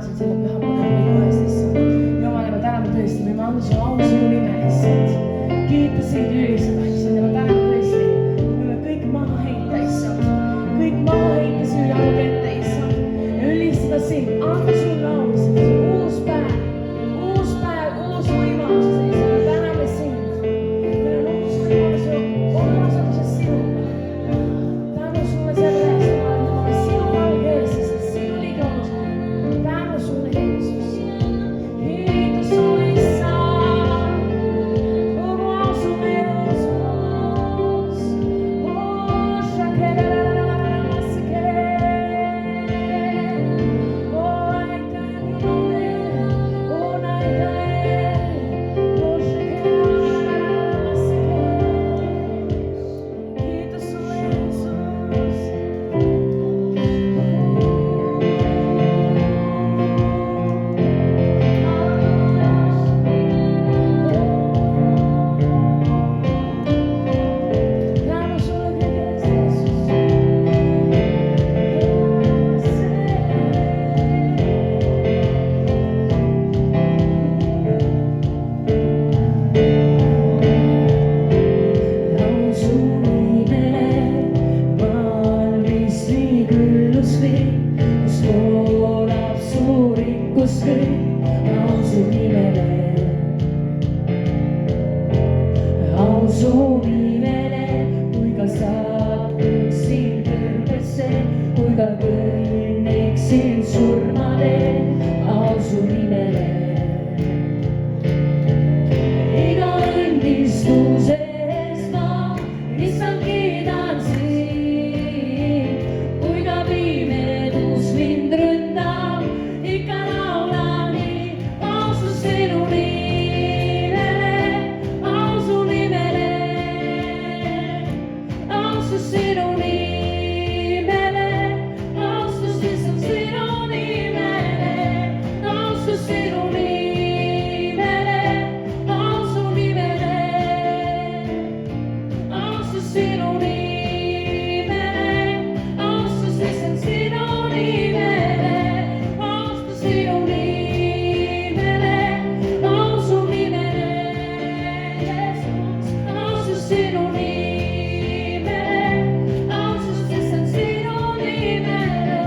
tänasid selle pühapäeva hommikul eest, issand. Jumal, ja ma täname tõesti, võime anda su au sinu nimel, issand. Kiita sind ülisada, issand, ja ma täname tõesti. Võime kõik maha heita, issand. Kõik maha heita sinu jalgu ette, issand. Ja ülistada sind, anda sulle au, issand. See on uus päev, uus võimalus, issand. Me täname sind. Meil on uus võimalus olla osaduses sinuga. Tänu sulle selle eest, ma olen sinu valge ees, issand, sinu ligemus. Tänu sulle, Jeesus. Kiitus sulle, issand. Kogu au sulle, Jeesus. Oh, shakerarararamaske. Oh, aitäh, Jumal. Oh, aitäh. Oh, shakerarararamaske. Kiitus sulle, Jeesus. Tänu sulle kõige eest, Jeesus. Lausu nimele valmis nii küllus vee, kus voolab su rikkus kõik. Lausu nimele, lausu nimele, kui ka satuksin kõrbesse, kui ka kõnniksin surmateel. Lausu nimele, iga õnnistuse eest ma issand kiidan sind. Kui ka pimedus mind ründab, ikka laulan nii. Austus sinu nimele, ausu nimele, austus sinu nimele, austus issand sinu nimele, austus sinu nimele, ausu nimele, austus sinu nimele, austus issand sinu nimele, austus sinu nimele, ausu nimele, Jeesus, austus sinu nimele, austus issand sinu nimele,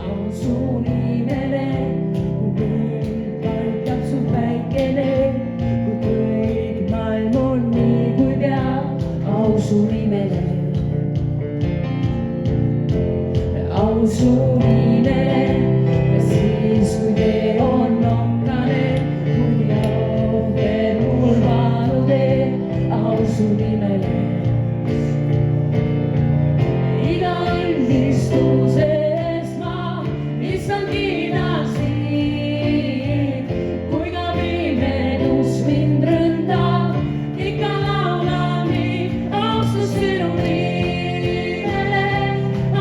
ausu nimele, kui kõik paikab su päikene, kui kõik maailm on nii kui peab. Ausu nimele, ausu nimele, ja siis kui tee on okkane, kui auker mul valu teeb. Ausu nimele, iga õnnistuse eest ma issand kiidan sind. Kui ka pimedus mind ründab, ikka laulan nii. Austus sinu nimele,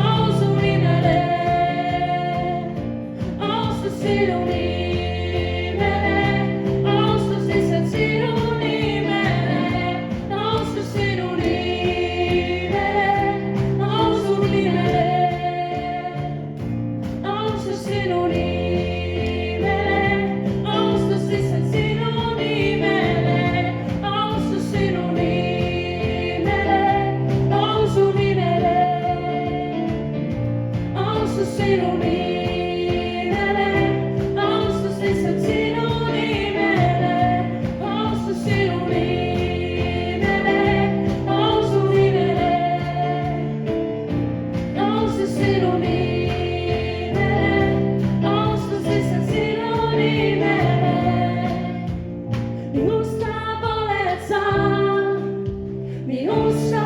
ausu nimele, austus sinu nimele, austus issand sinu nimele, austus sinu nimele, ausu nimele, austus sinu nimele, austus issand sinu nimele, austus sinu nimele, ausu nimele, austus sinu nimele, austus issand sinu nimele, austus sinu nimele, ausu nimele, austus sinu nimele, austus issand sinu nimele. Minusta oled sa, minusta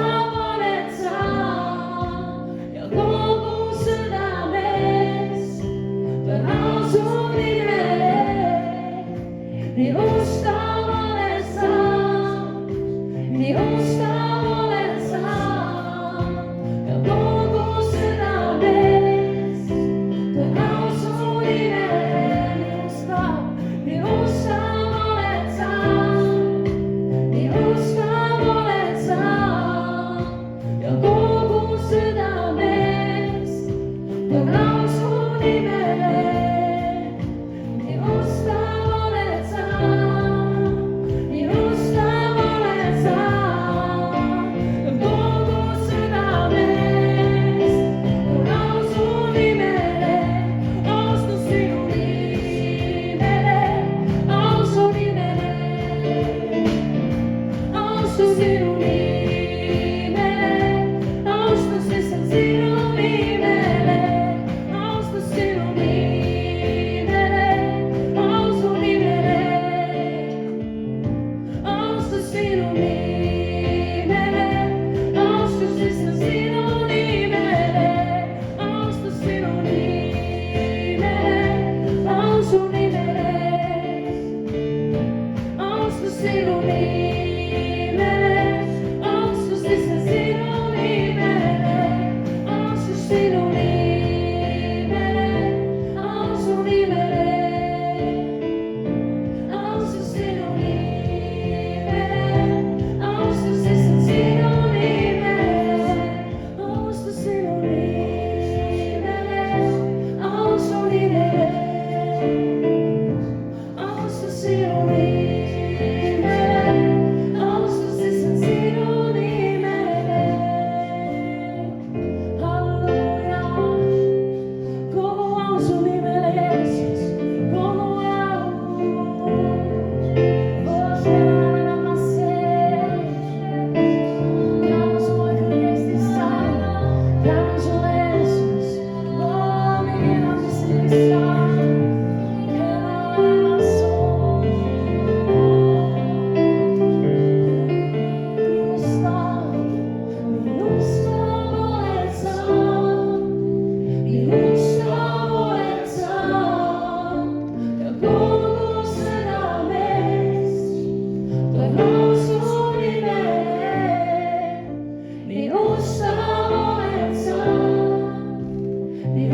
oled sa ja kogu südames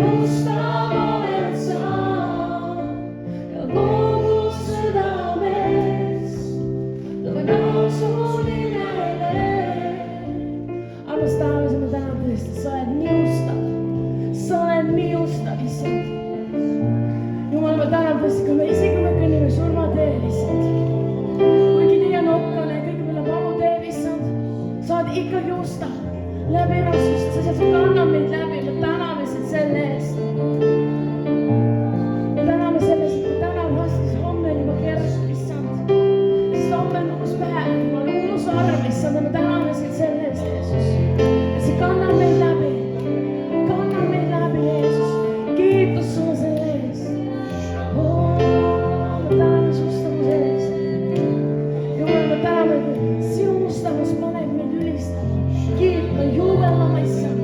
ustav oled sa ja kogu südames tõenäo su nimele. Armas taevas, ma tänan tõesti, sa oled nii ustav, issand. Jumal, ma tänan tõesti, kui me kõnnime surmateel, issand. Kuigi nii on okkane, kõik meil on valuteel, issand. Sa oled ikkagi ustav läbi raskust, sa kannad meid läbi, me täname sind selle eest. Me täname selle eest, et täna on raskes, homme on juba kerge, issand. Sest homme on uus päev, Jumal, uus arv, issand, ja me täname sind selle eest, Jeesus. Et sa kannad meid läbi, Jeesus. Kiitus sulle selle eest. Me täname su ustavuse eest. Jumal, me täname, sinu ustavus paneb meid ülistama, kiitma, juubelama, issand.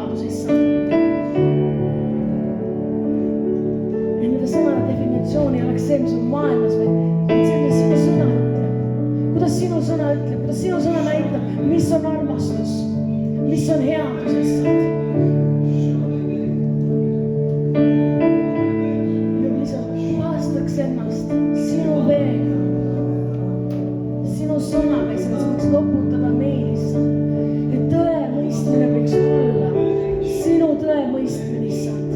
headus, issand. Et nende sõnade definitsioon ei oleks see, mis on maailmas, vaid see, mis sinu sõna ütleb. Kuidas sinu sõna ütleb, kuidas sinu sõna näitab, mis on armastus, mis on headus, issand. Ennast sinu veega, sinu sõnaga, issand, sa võiks loputada meil, issand, et tõe mõistmine võiks tulla, sinu tõe mõistmine, issand.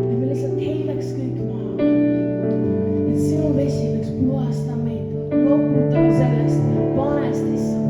Et me lihtsalt heidaks kõik maha, et sinu vesi võiks puhastada meid, loputada sellest panest, issand.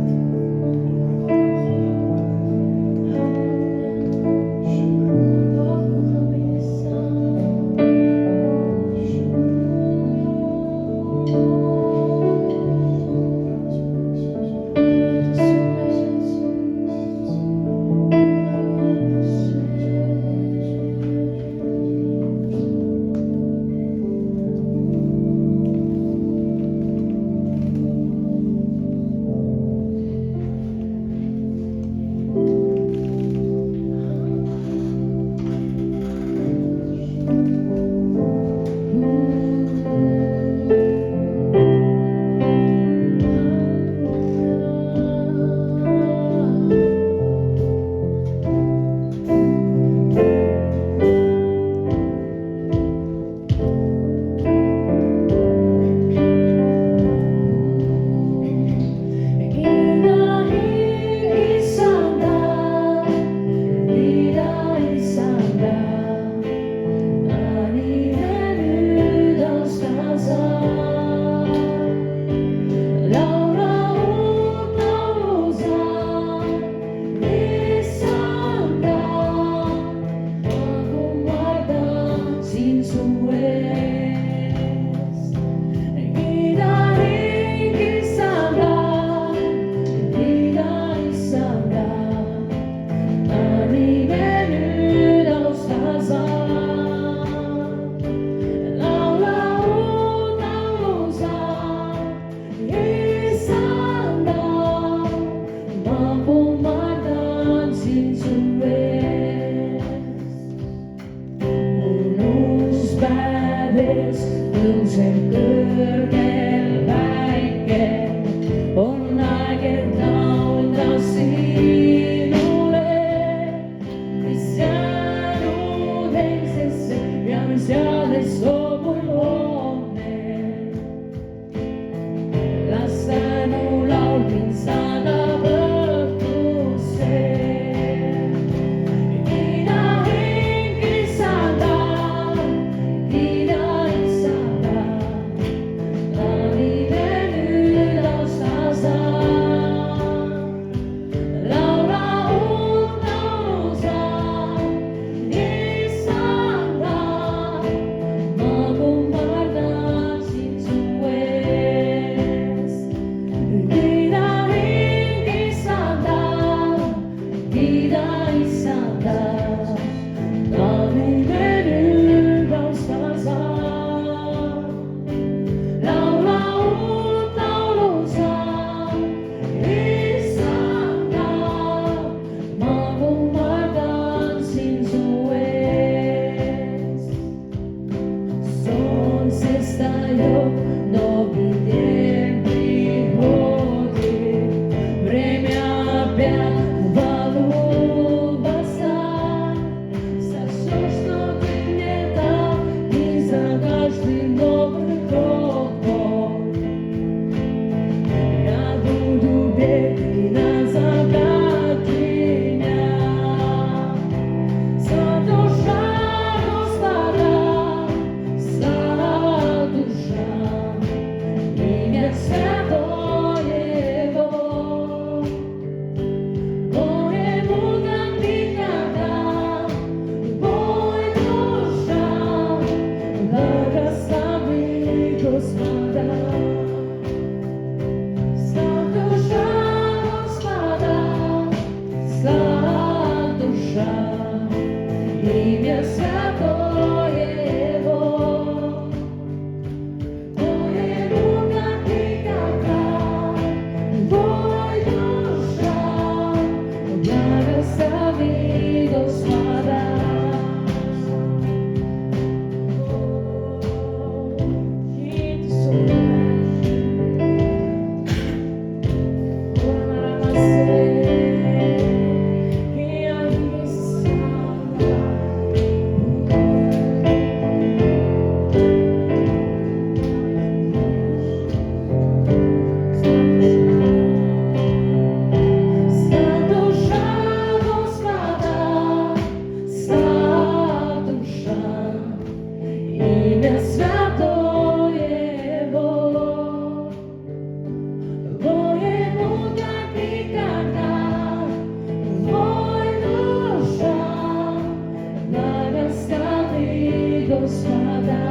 Deus Pada,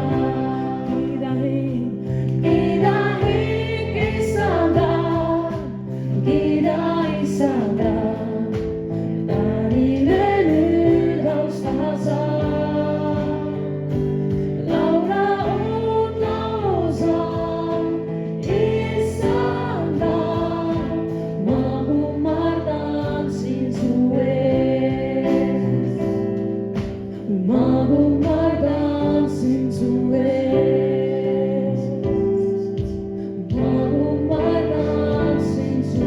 Idahin Kisada, Gidai Sada, Darilenu Daustaza, Laura Utlauza, Isanda, Mahumardan Sinsues, Mahumardan Sinsues, Mahumardan Sinsues.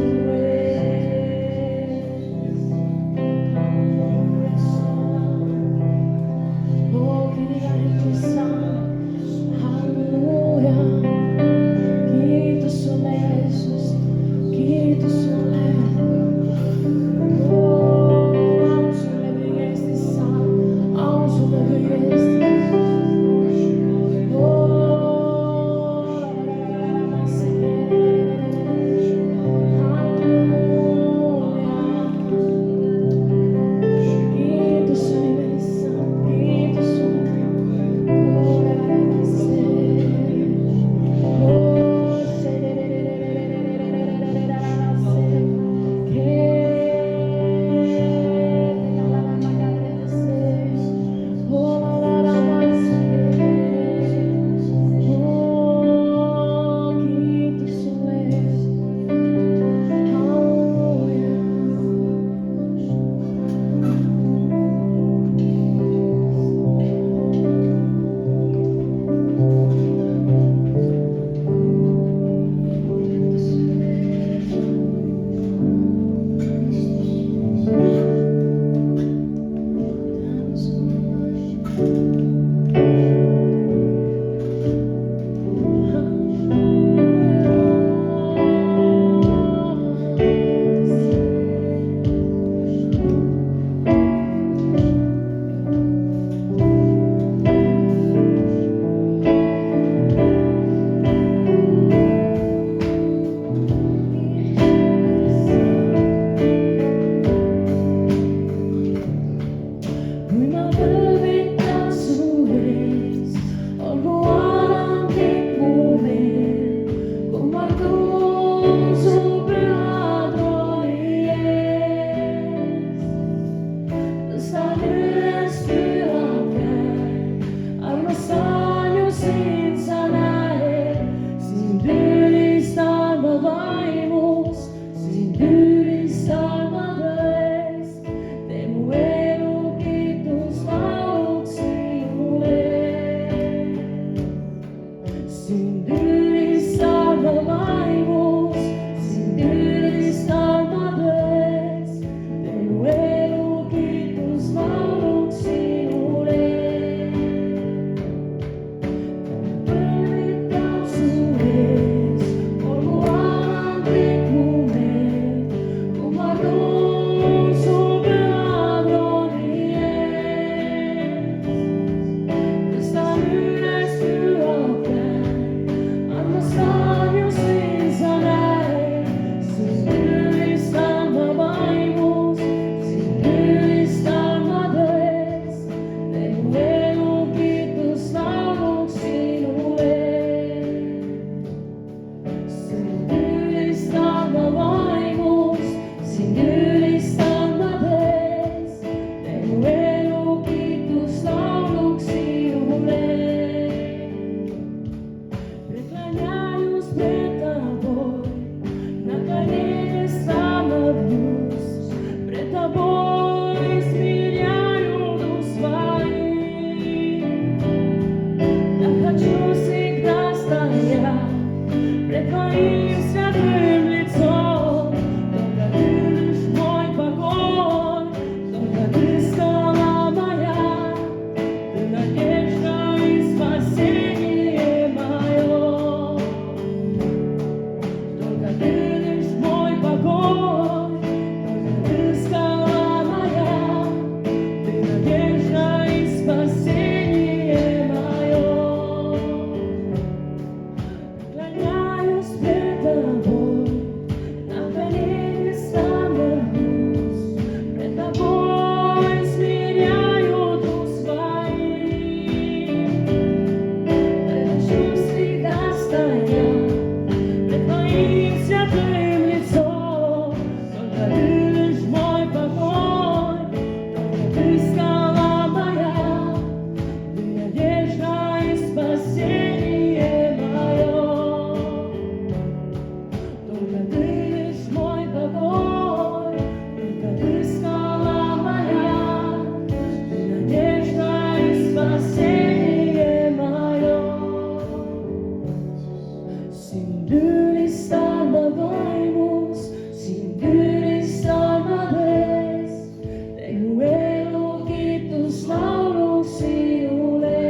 selgema joo. Sind ülistan ma vaimus, sind ülistan ma tões. Teen mu elu kiituslauluks sinule.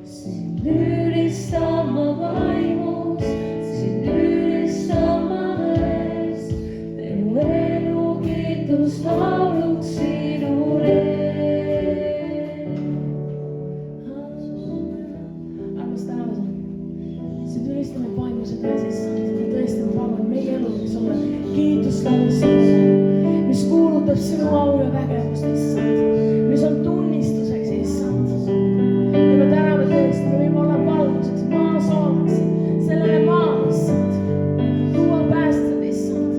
Sind ülistan ma vaimus, sind ülistan ma tões. Teen mu elu kiituslauluks sinule. Armas tänavas, sind ülistame vaimuse tões, issand. Ja tõesti ma palun, meie elu võiks olla kiituslaulu sinule, mis kuulutab sinu au ja vägevust, issand. Mis on tunnistuseks, issand. Ja me täname tõesti, me võime olla valguseks, maa soolaks sellele maale, issand. Tuua päästud, issand.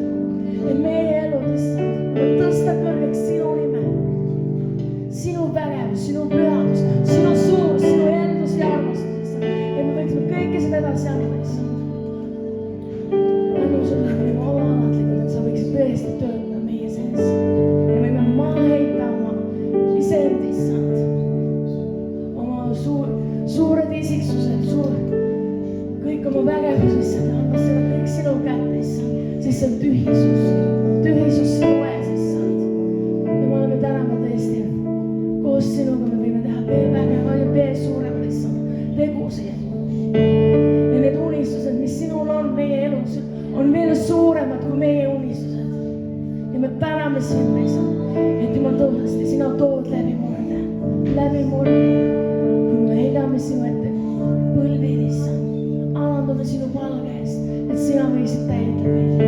Ja meie elud, issand, võib tõsta kõrgeks sinu nime. Sinu vägevus, sinu pühadus, sinu suurus, sinu endus ja armastus, issand. Ja me võiksime kõike seda edasi anda, issand. Tänu sulle, me võime olla alatlikud, et sa võiksid tõesti töötada meie sees. Ja me võime maha heita oma iseend, issand. Oma suured isiksused, kõik oma vägevus, issand. Anna seda kõik sinu kätte, issand. Siis see on tühisus sinu ees, issand. Ja me oleme tänama tõesti. Koos sinuga me võime teha veel vägevad ja veel suuremad, issand, tegusid. Ja need unistused, mis sinul on meie elus, on veel suuremad kui meie unistused. Ja me täname sind, issand, et jumal tõesti, sina tood läbimurde, kui me heidame sinu ette põlvil, issand. Alandame sinu palge eest, et sina võiksid täiendada meid.